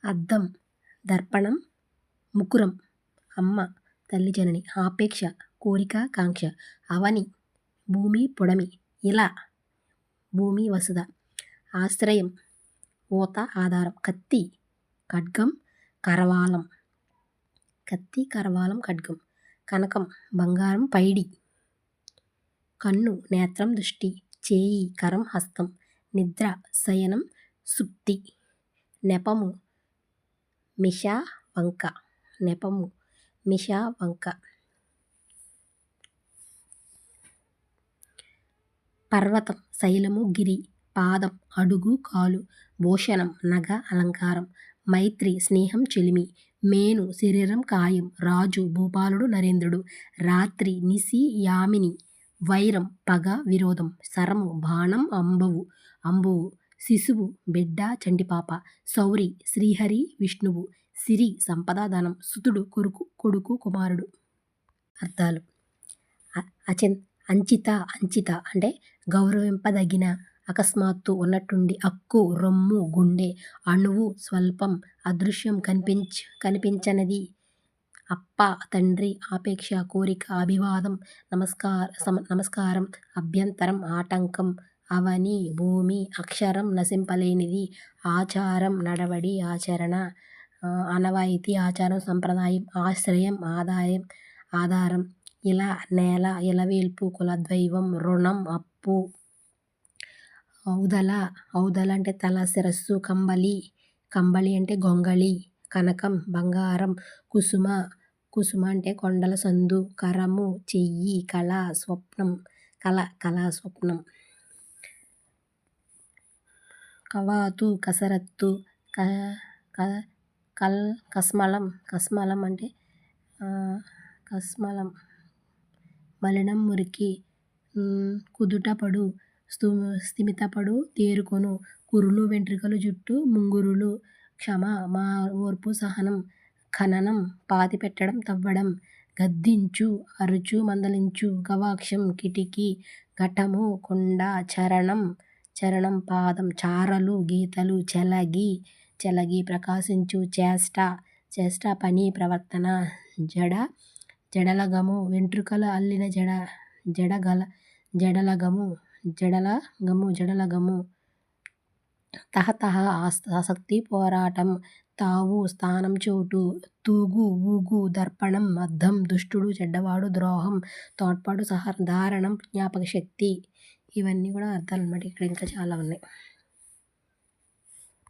అద్దం, దర్పణం, ముకురం, అమ్మ తల్లి జనని, ఆపేక్ష కోరిక కాంక్ష, అవని భూమి పొడమి, ఇలా భూమి వసుధ, ఆశ్రయం ఊత ఆధారం, కత్తి ఖడ్గం కరవాలం, కత్తి కరవాలం ఖడ్గం, కనకం బంగారం పైడి, కన్ను నేత్రం దృష్టి, చేయి కరం హస్తం, నిద్ర శయనం సుప్తి, నెపము మిష వంక, నెపము మిష వంక, పర్వతం శైలము గిరి, పాదం అడుగు కాలు, భూషణం నగ అలంకారం, మైత్రి స్నేహం చెలిమి, మేను శరీరం కాయం, రాజు భూపాలుడు నరేంద్రుడు, రాత్రి నిశి యామిని, వైరం పగ విరోధం, శరము బాణం అంబువు, శిశువు బిడ్డ చంటిపాప, శౌరి శ్రీహరి విష్ణువు, సిరి సంపద ధనం, సుతుడు కొడుకు కుమారుడు. అర్థాలు అంచిత అంటే గౌరవింపదగిన, అకస్మాత్తు ఉన్నట్టుండి, అక్కు రొమ్ము గుండె, అణువు స్వల్పం, అదృశ్యం కనిపించనిది, అప్ప తండ్రి, ఆపేక్ష కోరిక, అభివాదం నమస్కారం, అభ్యంతరం ఆటంకం, అవని భూమి, అక్షరం నశింపలేనిది, ఆచారం నడవడి ఆచరణ, ఆనవాయితీ ఆచారం సంప్రదాయం, ఆశ్రయం ఆధారం, ఇలా నేల, ఇలవేల్పు కులదైవం, రుణం అప్పు, ఔదల అంటే తల శిరస్సు, కంబళి అంటే గొంగళి, కనకం బంగారం, కుసుమ అంటే కొండల సందు, కరము చెయ్యి, కళ స్వప్నం, కవాతు కసరత్తు, కస్మలం అంటే మలినం మురికి, కుదుటపడు స్థిమితపడు తేరుకొను, కురులు వెంట్రుకలు జుట్టు, ముంగురులు, క్షమ ఓర్పు సహనం, ఖననం పాతిపెట్టడం తవ్వడం, గద్దించు అరుచు మందలించు, గవాక్షం కిటికీ, ఘటము కుండ, చరణం పాదం, చారలు గీతలు, చెలగి ప్రకాశించు, చేష్ట పని ప్రవర్తన, జడలగము వెంట్రుకల అల్లిన జడలగము, తహతహ ఆసక్తి పోరాటం, తావు స్థానం చోటు, తూగు ఊగు, దర్పణం అద్దం, దుష్టుడు చెడ్డవాడు, ద్రోహం తోడ్పాటు, దారణం జ్ఞాపక శక్తి. ఇవన్నీ కూడా అర్థాలు అన్నమాట. ఇక్కడ ఇంకా చాలా ఉన్నాయి.